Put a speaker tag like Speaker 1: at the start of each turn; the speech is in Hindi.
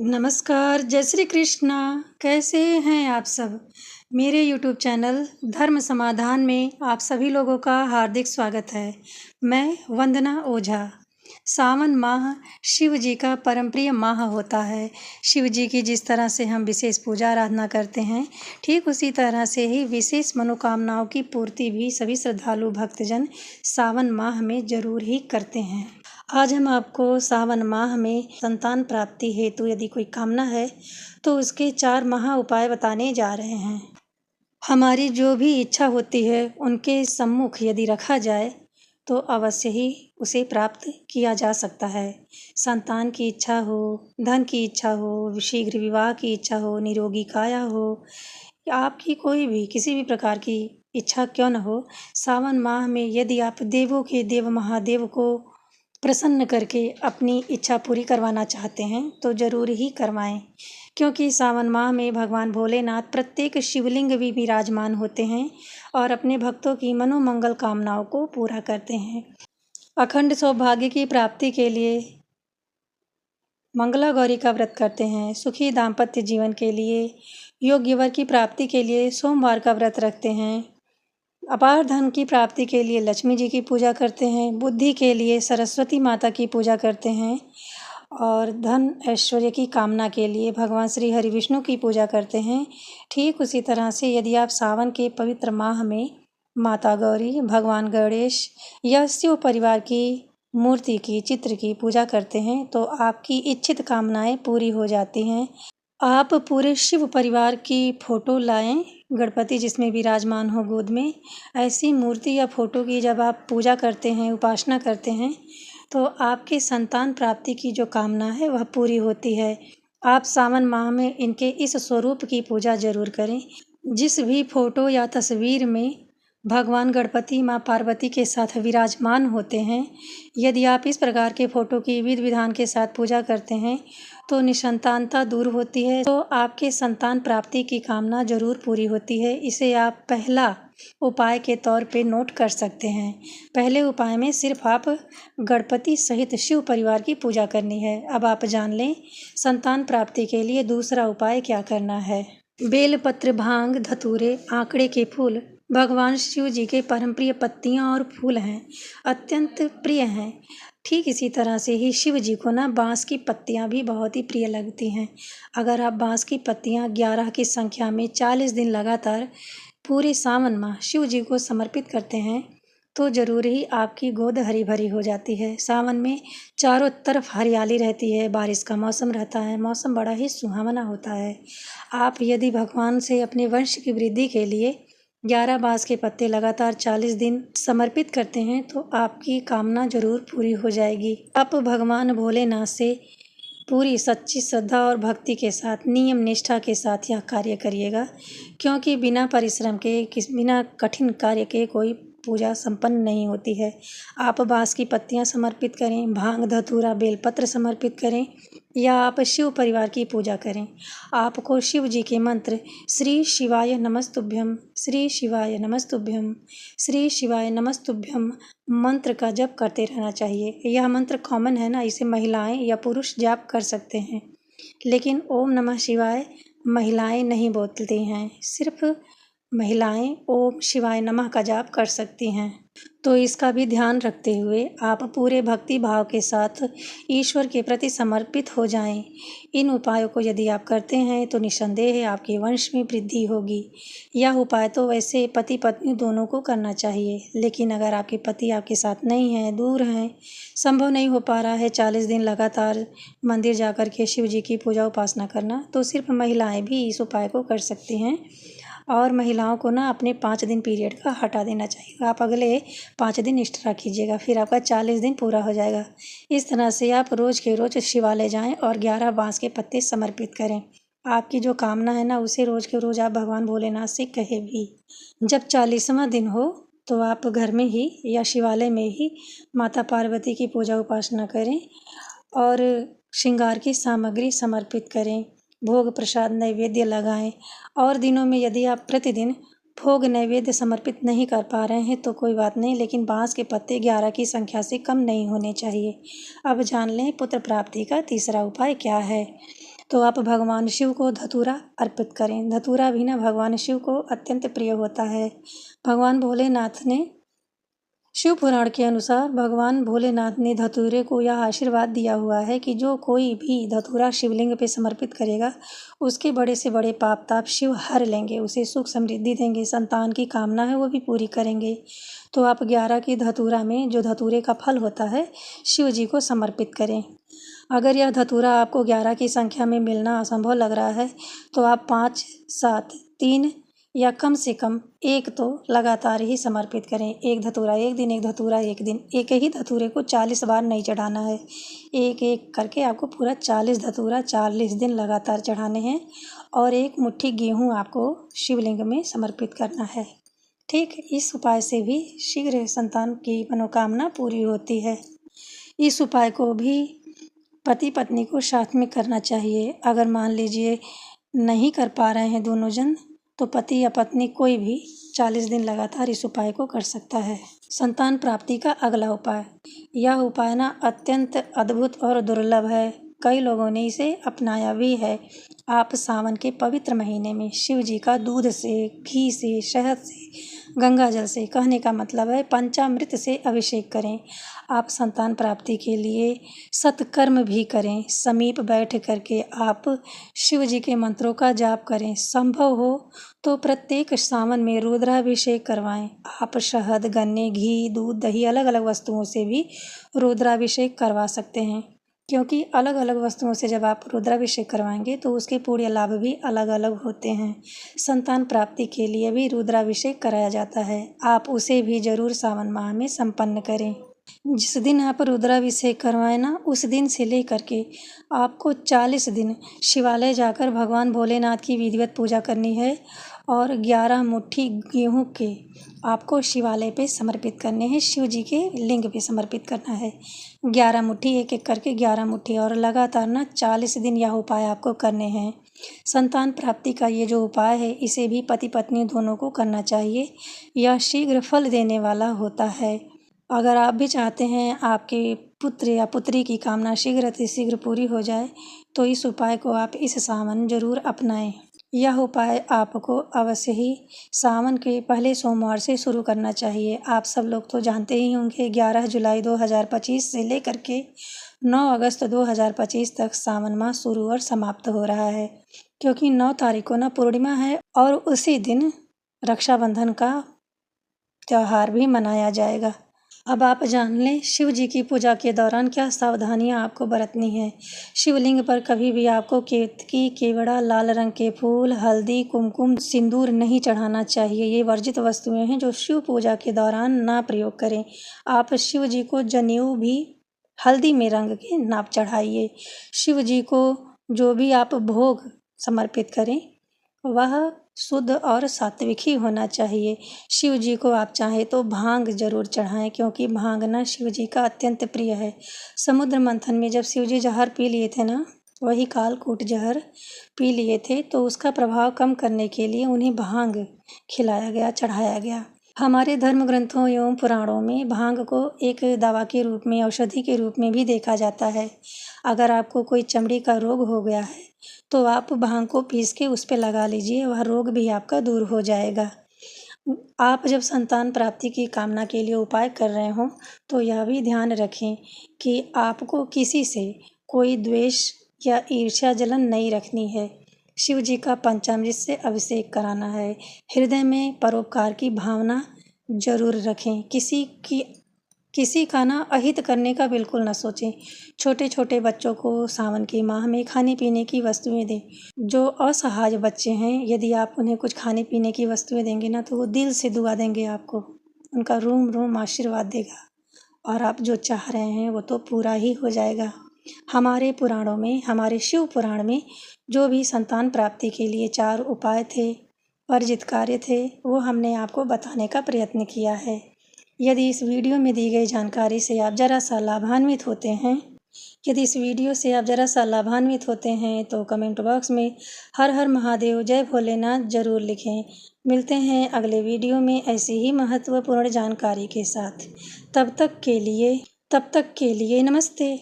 Speaker 1: नमस्कार, जय श्री कृष्णा। कैसे हैं आप सब? मेरे यूट्यूब चैनल धर्म समाधान में आप सभी लोगों का हार्दिक स्वागत है। मैं वंदना ओझा। सावन माह शिव जी का परम प्रिय माह होता है। शिव जी की जिस तरह से हम विशेष पूजा आराधना करते हैं, ठीक उसी तरह से ही विशेष मनोकामनाओं की पूर्ति भी सभी श्रद्धालु भक्तजन सावन माह में जरूर ही करते हैं। आज हम आपको सावन माह में संतान प्राप्ति हेतु यदि कोई कामना है तो उसके 4 महा उपाय बताने जा रहे हैं। हमारी जो भी इच्छा होती है उनके सम्मुख यदि रखा जाए तो अवश्य ही उसे प्राप्त किया जा सकता है। संतान की इच्छा हो, धन की इच्छा हो, शीघ्र विवाह की इच्छा हो, निरोगी काया हो, या आपकी कोई भी किसी भी प्रकार की इच्छा क्यों न हो, सावन माह में यदि आप देवों के देव महादेव को प्रसन्न करके अपनी इच्छा पूरी करवाना चाहते हैं तो ज़रूर ही करवाएं, क्योंकि सावन माह में भगवान भोलेनाथ प्रत्येक शिवलिंग भी विराजमान होते हैं और अपने भक्तों की मनोमंगल कामनाओं को पूरा करते हैं। अखंड सौभाग्य की प्राप्ति के लिए मंगला गौरी का व्रत करते हैं। सुखी दाम्पत्य जीवन के लिए, योग्य वर की प्राप्ति के लिए सोमवार का व्रत रखते हैं। अपार धन की प्राप्ति के लिए लक्ष्मी जी की पूजा करते हैं। बुद्धि के लिए सरस्वती माता की पूजा करते हैं और धन ऐश्वर्य की कामना के लिए भगवान श्री हरि विष्णु की पूजा करते हैं। ठीक उसी तरह से यदि आप सावन के पवित्र माह में माता गौरी, भगवान गणेश या शिव परिवार की मूर्ति की, चित्र की पूजा करते हैं तो आपकी इच्छित कामनाएं पूरी हो जाती हैं। आप पूरे शिव परिवार की फ़ोटो लाएं, गणपति जिसमें विराजमान हो गोद में। ऐसी मूर्ति या फ़ोटो की जब आप पूजा करते हैं, उपासना करते हैं तो आपके संतान प्राप्ति की जो कामना है वह पूरी होती है। आप सावन माह में इनके इस स्वरूप की पूजा ज़रूर करें। जिस भी फ़ोटो या तस्वीर में भगवान गणपति माँ पार्वती के साथ विराजमान होते हैं, यदि आप इस प्रकार के फ़ोटो की विधि विधान के साथ पूजा करते हैं तो निसंतानता दूर होती है, तो आपके संतान प्राप्ति की कामना जरूर पूरी होती है। इसे आप पहला उपाय के तौर पे नोट कर सकते हैं। पहले उपाय में सिर्फ आप गणपति सहित शिव परिवार की पूजा करनी है। अब आप जान लें संतान प्राप्ति के लिए दूसरा उपाय क्या करना है। बेलपत्र, भांग, धतूरे, आंकड़े के फूल भगवान शिव जी के परम प्रिय पत्तियाँ और फूल हैं, अत्यंत प्रिय हैं। ठीक इसी तरह से ही शिव जी को ना बाँस की पत्तियाँ भी बहुत ही प्रिय लगती हैं। अगर आप बाँस की पत्तियाँ 11 की संख्या में 40 दिन लगातार पूरे सावन माह शिव जी को समर्पित करते हैं तो ज़रूर ही आपकी गोद हरी भरी हो जाती है। सावन में चारों तरफ हरियाली रहती है, बारिश का मौसम रहता है, मौसम बड़ा ही सुहावना होता है। आप यदि भगवान से अपने वंश की वृद्धि के लिए 11 बाँस के पत्ते लगातार 40 दिन समर्पित करते हैं तो आपकी कामना जरूर पूरी हो जाएगी। आप भगवान भोलेनाथ से पूरी सच्ची श्रद्धा और भक्ति के साथ, नियम निष्ठा के साथ यह कार्य करिएगा, क्योंकि बिना परिश्रम के, बिना कठिन कार्य के कोई पूजा संपन्न नहीं होती है। आप बाँस की पत्तियां समर्पित करें, भांग, धतूरा, बेलपत्र समर्पित करें या आप शिव परिवार की पूजा करें। आपको शिव जी के मंत्र श्री शिवाय नमस्तुभ्यम, श्री शिवाय नमस्तुभ्यम, श्री शिवाय नमस्तुभ्यम मंत्र का जप करते रहना चाहिए। यह मंत्र कॉमन है ना, इसे महिलाएं या पुरुष जाप कर सकते हैं, लेकिन ओम नमः शिवाय महिलाएं नहीं बोलती हैं, सिर्फ महिलाएं ओम शिवाय नमः का जाप कर सकती हैं। तो इसका भी ध्यान रखते हुए आप पूरे भक्ति भाव के साथ ईश्वर के प्रति समर्पित हो जाएं। इन उपायों को यदि आप करते हैं तो निस्संदेह आपके वंश में वृद्धि होगी। यह उपाय तो वैसे पति पत्नी दोनों को करना चाहिए, लेकिन अगर आपके पति आपके साथ नहीं हैं, दूर हैं, संभव नहीं हो पा रहा है 40 दिन लगातार मंदिर जा कर के शिव जी की पूजा उपासना करना, तो सिर्फ महिलाएं भी इस उपाय को कर सकती हैं। और महिलाओं को ना अपने 5 दिन पीरियड का हटा देना चाहिए। आप अगले 5 दिन एक्स्ट्रा कीजिएगा, फिर आपका 40 दिन पूरा हो जाएगा। इस तरह से आप रोज़ के रोज़ शिवालय जाएं और 11 बाँस के पत्ते समर्पित करें। आपकी जो कामना है ना उसे रोज़ के रोज़ आप भगवान भोलेनाथ से कहे भी। जब 40वां दिन हो तो आप घर में ही या शिवालय में ही माता पार्वती की पूजा उपासना करें और श्रृंगार की सामग्री समर्पित करें, भोग प्रसाद नैवेद्य लगाएं। और दिनों में यदि आप प्रतिदिन भोग नैवेद्य समर्पित नहीं कर पा रहे हैं तो कोई बात नहीं, लेकिन बाँस के पत्ते 11 की संख्या से कम नहीं होने चाहिए। अब जान लें पुत्र प्राप्ति का तीसरा उपाय क्या है। तो आप भगवान शिव को धतूरा अर्पित करें। धतूरा भी ना भगवान शिव को अत्यंत प्रिय होता है। भगवान भोलेनाथ ने, शिव पुराण के अनुसार भगवान भोलेनाथ ने धतूरे को यह आशीर्वाद दिया हुआ है कि जो कोई भी धतूरा शिवलिंग पे समर्पित करेगा उसके बड़े से बड़े पाप ताप शिव हर लेंगे, उसे सुख समृद्धि देंगे, संतान की कामना है वो भी पूरी करेंगे। तो आप 11 की धतूरा में जो धतूरे का फल होता है शिव जी को समर्पित करें। अगर यह धतूरा आपको 11 की संख्या में मिलना असंभव लग रहा है तो आप 5, 7, 3 या कम से कम एक तो लगातार ही समर्पित करें। एक धतूरा एक दिन, एक धतूरा एक दिन। एक ही धतूरे को 40 बार नहीं चढ़ाना है, एक एक करके आपको पूरा 40 धतूरा 40 दिन लगातार चढ़ाने हैं और एक मुट्ठी गेहूँ आपको शिवलिंग में समर्पित करना है। ठीक, इस उपाय से भी शीघ्र संतान की मनोकामना पूरी होती है। इस उपाय को भी पति पत्नी को साथ में करना चाहिए। अगर मान लीजिए नहीं कर पा रहे हैं दोनों जन तो पति या पत्नी कोई भी 40 दिन लगातार इस उपाय को कर सकता है। संतान प्राप्ति का अगला उपाय, यह उपाय ना अत्यंत अद्भुत और दुर्लभ है। कई लोगों ने इसे अपनाया भी है। आप सावन के पवित्र महीने में शिव जी का दूध से, घी से, शहद से, गंगा जल से, कहने का मतलब है पंचामृत से अभिषेक करें। आप संतान प्राप्ति के लिए सत्कर्म भी करें। समीप बैठ करके आप शिव जी के मंत्रों का जाप करें। संभव हो तो प्रत्येक सावन में रुद्राभिषेक करवाएं। आप शहद, गन्ने, घी, दूध, दही अलग अलग वस्तुओं से भी रुद्राभिषेक करवा सकते हैं, क्योंकि अलग अलग वस्तुओं से जब आप रुद्राभिषेक करवाएंगे तो उसके पुण्य लाभ भी अलग अलग होते हैं। संतान प्राप्ति के लिए भी रुद्राभिषेक कराया जाता है। आप उसे भी जरूर सावन माह में संपन्न करें। जिस दिन आप रुद्राभिषेक करवाएं ना, उस दिन से लेकर के आपको 40 दिन शिवालय जाकर भगवान भोलेनाथ की विधिवत पूजा करनी है और 11 मुट्ठी गेहूं के आपको शिवालय पे समर्पित करने हैं। शिव जी के लिंग पे समर्पित करना है। 11 मुट्ठी, एक एक करके 11 मुट्ठी, और लगातार ना 40 दिन यह उपाय आपको करने हैं। संतान प्राप्ति का ये जो उपाय है इसे भी पति पत्नी दोनों को करना चाहिए। यह शीघ्र फल देने वाला होता है। अगर आप भी चाहते हैं आपके पुत्र या पुत्री की कामना शीघ्र से शीघ्र पूरी हो जाए तो इस उपाय को आप इस सावन जरूर अपनाएं। यह उपाय आपको अवश्य ही सावन के पहले सोमवार से शुरू करना चाहिए। आप सब लोग तो जानते ही होंगे 11 जुलाई 2025 से लेकर के 9 अगस्त 2025 तक सावन माह शुरू और समाप्त हो रहा है, क्योंकि 9 तारीख को ना पूर्णिमा है और उसी दिन रक्षाबंधन का त्यौहार भी मनाया जाएगा। अब आप जान लें शिव जी की पूजा के दौरान क्या सावधानियां आपको बरतनी है। शिवलिंग पर कभी भी आपको केतकी, केवड़ा, लाल रंग के फूल, हल्दी, कुमकुम, सिंदूर नहीं चढ़ाना चाहिए। ये वर्जित वस्तुएं हैं जो शिव पूजा के दौरान ना प्रयोग करें। आप शिव जी को जनेऊ भी हल्दी में रंग के ना चढ़ाइए। शिव जी को जो भी आप भोग समर्पित करें वह शुद्ध और सात्विक ही होना चाहिए। शिव जी को आप चाहें तो भांग जरूर चढ़ाएं, क्योंकि भांग ना शिव जी का अत्यंत प्रिय है। समुद्र मंथन में जब शिव जी जहर पी लिए थे ना, वही कालकूट जहर पी लिए थे, तो उसका प्रभाव कम करने के लिए उन्हें भांग खिलाया गया, चढ़ाया गया। हमारे धर्म ग्रंथों एवं पुराणों में भांग को एक दवा के रूप में, औषधि के रूप में भी देखा जाता है। अगर आपको कोई चमड़ी का रोग हो गया है तो आप भांग को पीस के उस पर लगा लीजिए, वह रोग भी आपका दूर हो जाएगा। आप जब संतान प्राप्ति की कामना के लिए उपाय कर रहे हों तो यह भी ध्यान रखें कि आपको किसी से कोई द्वेष या ईर्ष्या जलन नहीं रखनी है। शिव जी का पंचामृत से अभिषेक कराना है। हृदय में परोपकार की भावना जरूर रखें। किसी का ना अहित करने का बिल्कुल ना सोचें। छोटे छोटे बच्चों को सावन के माह में खाने पीने की वस्तुएं दें। जो असहाय बच्चे हैं, यदि आप उन्हें कुछ खाने पीने की वस्तुएं देंगे ना तो वो दिल से दुआ देंगे आपको, उनका रोम रोम आशीर्वाद देगा और आप जो चाह रहे हैं वो तो पूरा ही हो जाएगा। हमारे पुराणों में, हमारे शिव पुराण में जो भी संतान प्राप्ति के लिए 4 उपाय थे, वर्जित कार्य थे, वो हमने आपको बताने का प्रयत्न किया है। यदि इस वीडियो में दी गई जानकारी से आप ज़रा सा लाभान्वित होते हैं तो कमेंट बॉक्स में हर हर महादेव, जय भोलेनाथ जरूर लिखें। मिलते हैं अगले वीडियो में ऐसी ही महत्वपूर्ण जानकारी के साथ। तब तक के लिए नमस्ते।